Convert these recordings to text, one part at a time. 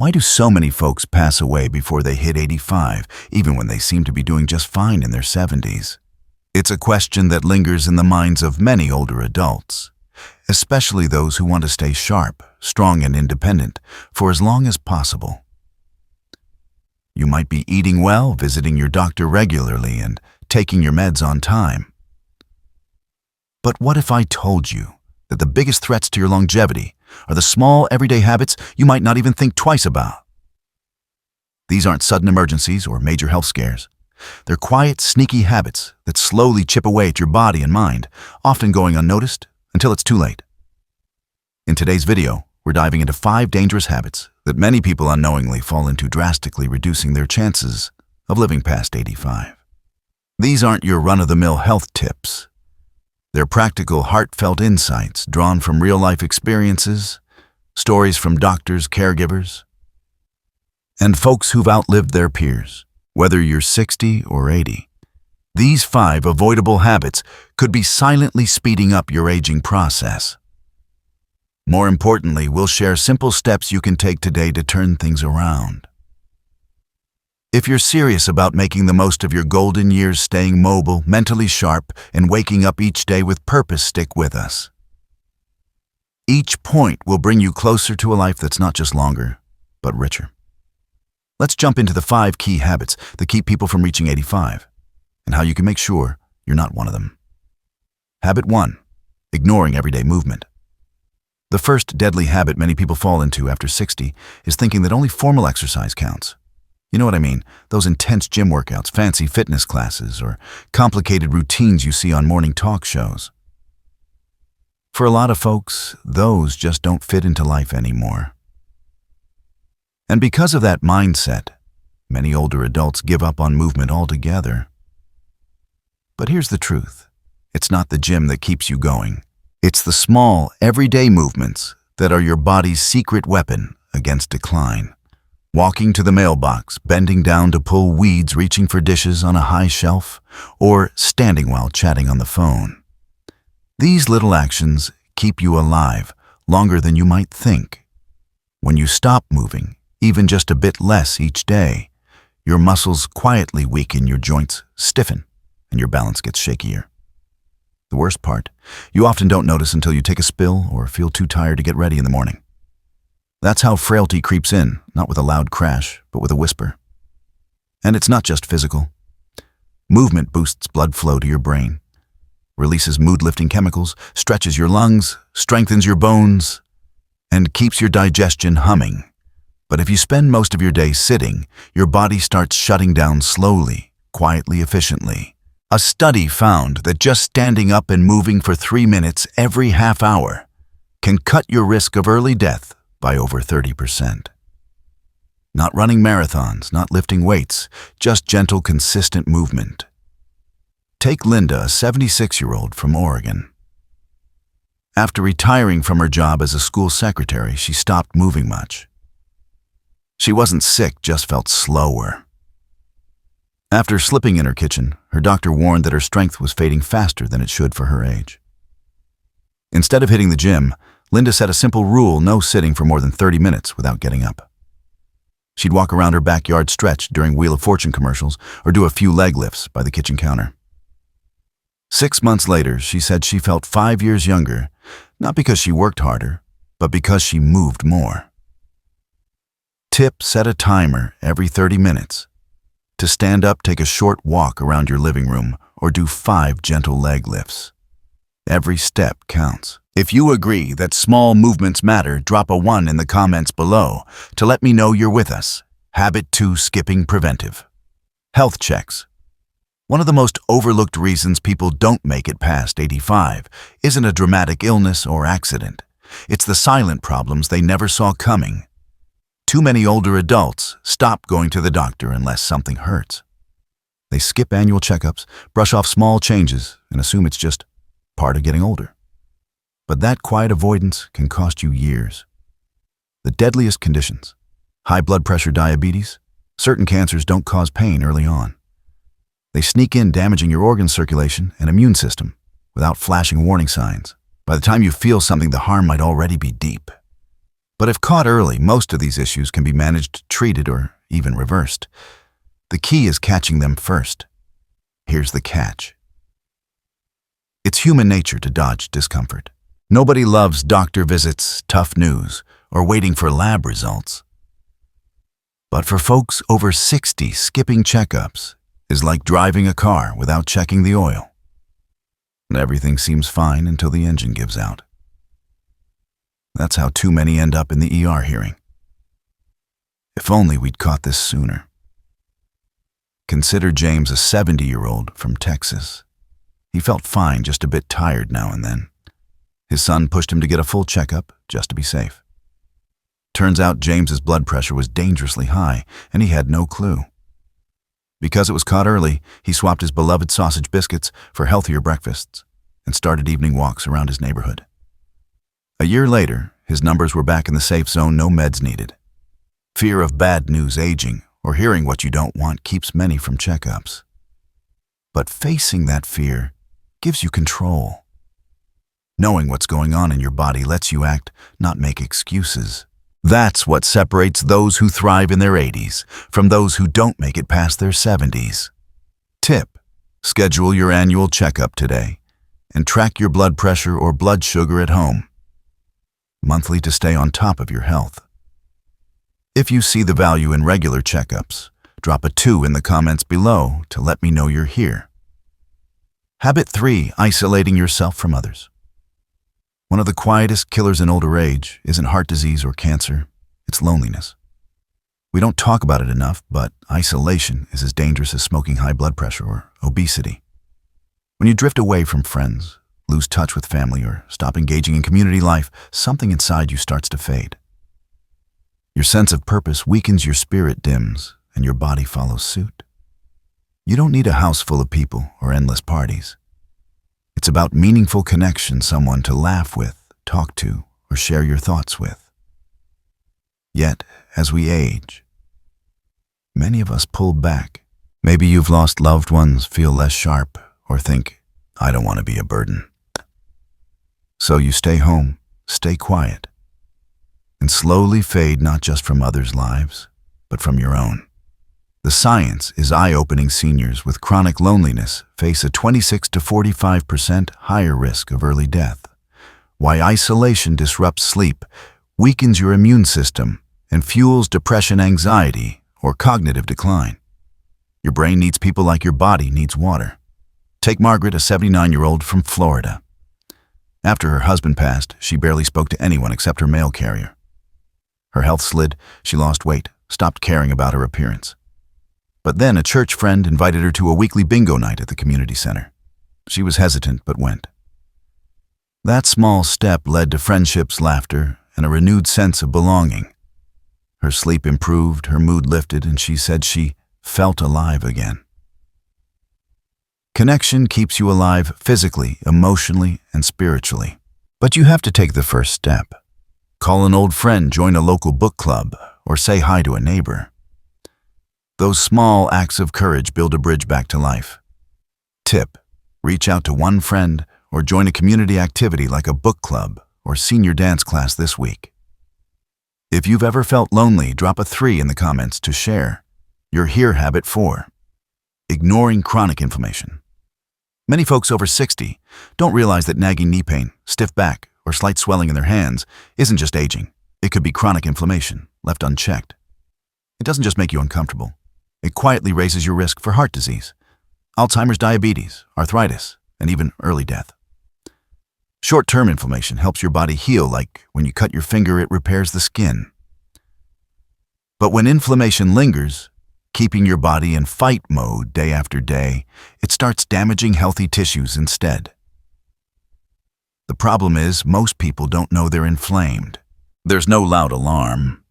Why do so many folks pass away before they hit 85, even when they seem to be doing just fine in their 70s? It's a question that lingers in the minds of many older adults, especially those who want to stay sharp, strong, and independent for as long as possible. You might be eating well, visiting your doctor regularly, and taking your meds on time. But what if I told you that the biggest threats to your longevity are the small, everyday habits you might not even think twice about? These aren't sudden emergencies or major health scares. They're quiet, sneaky habits that slowly chip away at your body and mind, often going unnoticed until it's too late. In today's video, we're diving into 5 dangerous habits that many people unknowingly fall into, drastically reducing their chances of living past 85. These aren't your run-of-the-mill health tips. They're practical, heartfelt insights drawn from real-life experiences, stories from doctors, caregivers, and folks who've outlived their peers. Whether you're 60 or 80, these 5 avoidable habits could be silently speeding up your aging process. More importantly, we'll share simple steps you can take today to turn things around. If you're serious about making the most of your golden years, staying mobile, mentally sharp, and waking up each day with purpose, stick with us. Each point will bring you closer to a life that's not just longer, but richer. Let's jump into the 5 key habits that keep people from reaching 85, and how you can make sure you're not one of them. Habit 1. Ignoring everyday movement. The first deadly habit many people fall into after 60 is thinking that only formal exercise counts. You know what I mean? Those intense gym workouts, fancy fitness classes, or complicated routines you see on morning talk shows. For a lot of folks, those just don't fit into life anymore. And because of that mindset, many older adults give up on movement altogether. But here's the truth. It's not the gym that keeps you going. It's the small, everyday movements that are your body's secret weapon against decline. Walking to the mailbox, bending down to pull weeds, reaching for dishes on a high shelf, or standing while chatting on the phone. These little actions keep you alive longer than you might think. When you stop moving, even just a bit less each day, your muscles quietly weaken, your joints stiffen, and your balance gets shakier. The worst part, you often don't notice until you take a spill or feel too tired to get ready in the morning. That's how frailty creeps in, not with a loud crash, but with a whisper. And it's not just physical. Movement boosts blood flow to your brain, releases mood-lifting chemicals, stretches your lungs, strengthens your bones, and keeps your digestion humming. But if you spend most of your day sitting, your body starts shutting down slowly, quietly, efficiently. A study found that just standing up and moving for 3 minutes every half hour can cut your risk of early death by over 30%. Not running marathons, not lifting weights, just gentle, consistent movement. Take Linda, a 76-year-old from Oregon. After retiring from her job as a school secretary, she stopped moving much. She wasn't sick, just felt slower. After slipping in her kitchen, her doctor warned that her strength was fading faster than it should for her age. Instead of hitting the gym, Linda set a simple rule: no sitting for more than 30 minutes without getting up. She'd walk around her backyard stretch during Wheel of Fortune commercials or do a few leg lifts by the kitchen counter. 6 months later, she said she felt 5 years younger, not because she worked harder, but because she moved more. Tip: set a timer every 30 minutes. To stand up, take a short walk around your living room or do 5 gentle leg lifts. Every step counts. If you agree that small movements matter, drop a 1 in the comments below to let me know you're with us. Habit 2: skipping preventive. Health checks. One of the most overlooked reasons people don't make it past 85 isn't a dramatic illness or accident. It's the silent problems they never saw coming. Too many older adults stop going to the doctor unless something hurts. They skip annual checkups, brush off small changes, and assume it's just part of getting older. But that quiet avoidance can cost you years. The deadliest conditions, high blood pressure, diabetes, certain cancers don't cause pain early on. They sneak in, damaging your organ circulation and immune system without flashing warning signs. By the time you feel something, the harm might already be deep. But if caught early, most of these issues can be managed, treated, or even reversed. The key is catching them first. Here's the catch. It's human nature to dodge discomfort. Nobody loves doctor visits, tough news, or waiting for lab results. But for folks over 60, skipping checkups is like driving a car without checking the oil. Everything seems fine until the engine gives out. That's how too many end up in the ER hearing. If only we'd caught this sooner. Consider James, a 70-year-old from Texas. He felt fine, just a bit tired now and then. His son pushed him to get a full checkup, just to be safe. Turns out James's blood pressure was dangerously high, and he had no clue. Because it was caught early, he swapped his beloved sausage biscuits for healthier breakfasts and started evening walks around his neighborhood. A year later, his numbers were back in the safe zone, no meds needed. Fear of bad news, aging, or hearing what you don't want keeps many from checkups. But facing that fear gives you control. Knowing what's going on in your body lets you act, not make excuses. That's what separates those who thrive in their 80s from those who don't make it past their 70s. Tip: schedule your annual checkup today and track your blood pressure or blood sugar at home monthly to stay on top of your health. If you see the value in regular checkups, drop a 2 in the comments below to let me know you're here. Habit 3: isolating yourself from others. One of the quietest killers in older age isn't heart disease or cancer, it's loneliness. We don't talk about it enough, but isolation is as dangerous as smoking high blood pressure or obesity. When you drift away from friends, lose touch with family, or stop engaging in community life, something inside you starts to fade. Your sense of purpose weakens, your spirit dims, and your body follows suit. You don't need a house full of people or endless parties. It's about meaningful connection, someone to laugh with, talk to, or share your thoughts with. Yet, as we age, many of us pull back. Maybe you've lost loved ones, feel less sharp, or think, I don't want to be a burden. So you stay home, stay quiet, and slowly fade not just from others' lives, but from your own. The science is eye-opening. Seniors with chronic loneliness face a 26 to 45% higher risk of early death. Why isolation disrupts sleep, weakens your immune system, and fuels depression, anxiety, or cognitive decline. Your brain needs people like your body needs water. Take Margaret, a 79-year-old from Florida. After her husband passed, she barely spoke to anyone except her mail carrier. Her health slid, she lost weight, stopped caring about her appearance. But then a church friend invited her to a weekly bingo night at the community center. She was hesitant, but went. That small step led to friendships, laughter, and a renewed sense of belonging. Her sleep improved, her mood lifted, and she said she felt alive again. Connection keeps you alive physically, emotionally, and spiritually. But you have to take the first step. Call an old friend, join a local book club, or say hi to a neighbor. Those small acts of courage build a bridge back to life. Tip: reach out to one friend or join a community activity like a book club or senior dance class this week. If you've ever felt lonely, drop a 3 in the comments to share. You're here. Habit 4: ignoring chronic inflammation. Many folks over 60 don't realize that nagging knee pain, stiff back, or slight swelling in their hands isn't just aging. It could be chronic inflammation, left unchecked. It doesn't just make you uncomfortable. It quietly raises your risk for heart disease, Alzheimer's, diabetes, arthritis, and even early death. Short-term inflammation helps your body heal, like when you cut your finger, it repairs the skin. But when inflammation lingers, keeping your body in fight mode day after day, it starts damaging healthy tissues instead. The problem is, most people don't know they're inflamed. There's no loud alarm.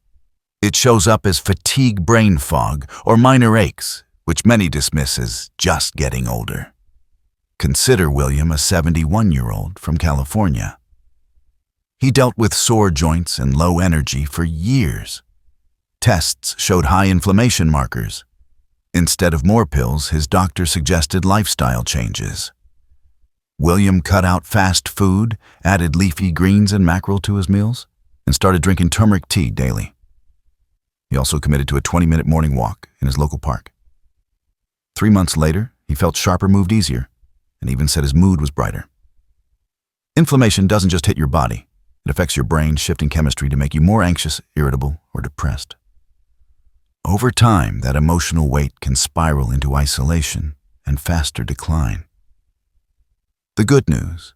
It shows up as fatigue, brain fog, or minor aches, which many dismiss as just getting older. Consider William, a 71-year-old from California. He dealt with sore joints and low energy for years. Tests showed high inflammation markers. Instead of more pills, his doctor suggested lifestyle changes. William cut out fast food, added leafy greens and mackerel to his meals, and started drinking turmeric tea daily. He also committed to a 20-minute morning walk in his local park. 3 months later, he felt sharper, moved easier, and even said his mood was brighter. Inflammation doesn't just hit your body. It affects your brain, shifting chemistry to make you more anxious, irritable, or depressed. Over time, that emotional weight can spiral into isolation and faster decline. The good news: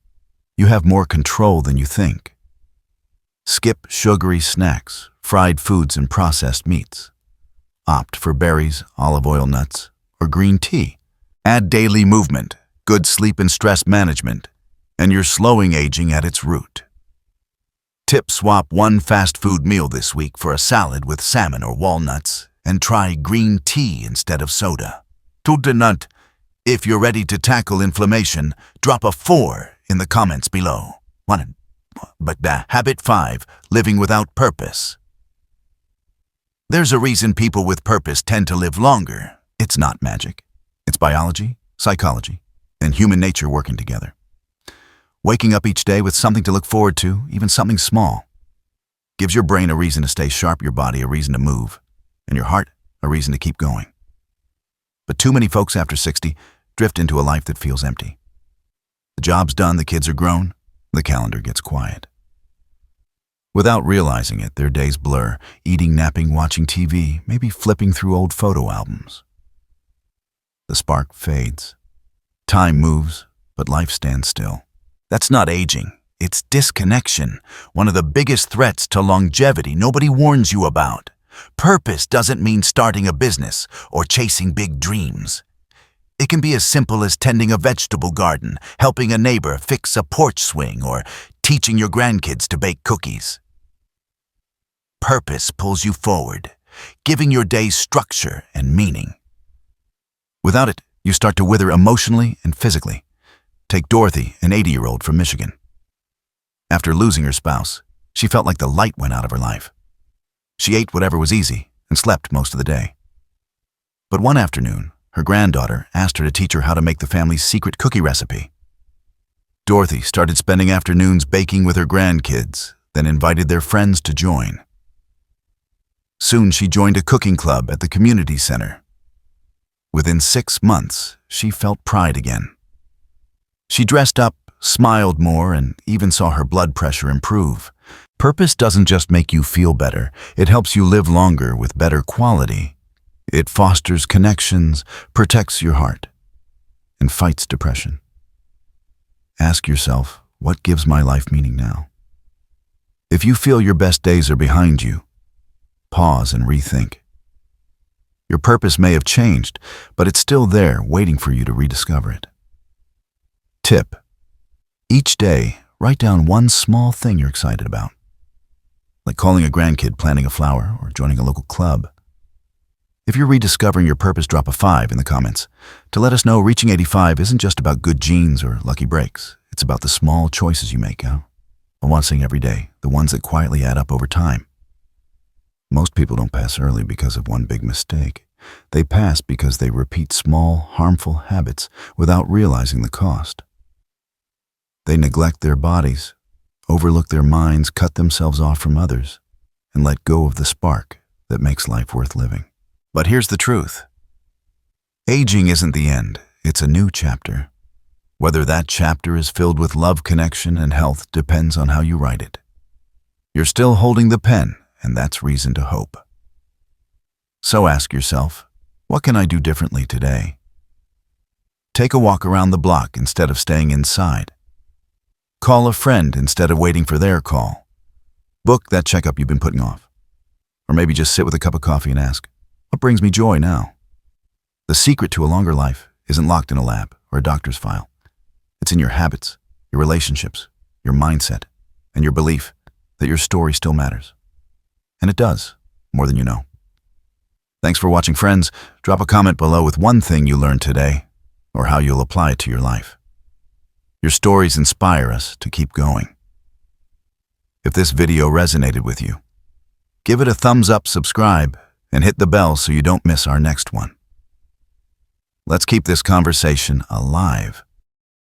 you have more control than you think. Skip sugary snacks, fried foods, and processed meats. Opt for berries, olive oil, nuts, or green tea. Add daily movement, good sleep, and stress management, and you're slowing aging at its root. Tip: swap one fast food meal this week for a salad with salmon or walnuts, and try green tea instead of soda. Nut. If you're ready to tackle inflammation, drop a 4 in the comments below. Habit 5, living without purpose. There's a reason people with purpose tend to live longer. It's not magic. It's biology, psychology, and human nature working together. Waking up each day with something to look forward to, even something small, gives your brain a reason to stay sharp, your body a reason to move, and your heart a reason to keep going. But too many folks after 60 drift into a life that feels empty. The job's done, the kids are grown, the calendar gets quiet. Without realizing it, their days blur, eating, napping, watching TV, maybe flipping through old photo albums. The spark fades. Time moves, but life stands still. That's not aging, it's disconnection, one of the biggest threats to longevity nobody warns you about. Purpose doesn't mean starting a business or chasing big dreams. It can be as simple as tending a vegetable garden, helping a neighbor fix a porch swing, or teaching your grandkids to bake cookies. Purpose pulls you forward, giving your days structure and meaning. Without it, you start to wither emotionally and physically. Take Dorothy, an 80-year-old from Michigan. After losing her spouse, she felt like the light went out of her life. She ate whatever was easy and slept most of the day. But one afternoon, her granddaughter asked her to teach her how to make the family's secret cookie recipe. Dorothy started spending afternoons baking with her grandkids, then invited their friends to join. Soon she joined a cooking club at the community center. Within 6 months, she felt pride again. She dressed up, smiled more, and even saw her blood pressure improve. Purpose doesn't just make you feel better, it helps you live longer with better quality. It fosters connections, protects your heart, and fights depression. Ask yourself, what gives my life meaning now? If you feel your best days are behind you, pause and rethink. Your purpose may have changed, but it's still there, waiting for you to rediscover it. Tip: each day, write down one small thing you're excited about, like calling a grandkid, planting a flower, or joining a local club. If you're rediscovering your purpose, drop a 5 in the comments to let us know reaching 85 isn't just about good genes or lucky breaks. It's about the small choices you make, the ones every day, the ones that quietly add up over time. Most people don't pass early because of one big mistake. They pass because they repeat small, harmful habits without realizing the cost. They neglect their bodies, overlook their minds, cut themselves off from others, and let go of the spark that makes life worth living. But here's the truth. Aging isn't the end, it's a new chapter. Whether that chapter is filled with love, connection, and health depends on how you write it. You're still holding the pen, and that's reason to hope. So ask yourself, what can I do differently today? Take a walk around the block instead of staying inside. Call a friend instead of waiting for their call. Book that checkup you've been putting off. Or maybe just sit with a cup of coffee and ask, what brings me joy now? The secret to a longer life isn't locked in a lab or a doctor's file. It's in your habits, your relationships, your mindset, and your belief that your story still matters. And it does, more than you know. Thanks for watching, friends. Drop a comment below with one thing you learned today, or how you'll apply it to your life. Your stories inspire us to keep going. If this video resonated with you, give it a thumbs up, subscribe, and hit the bell so you don't miss our next one. Let's keep this conversation alive.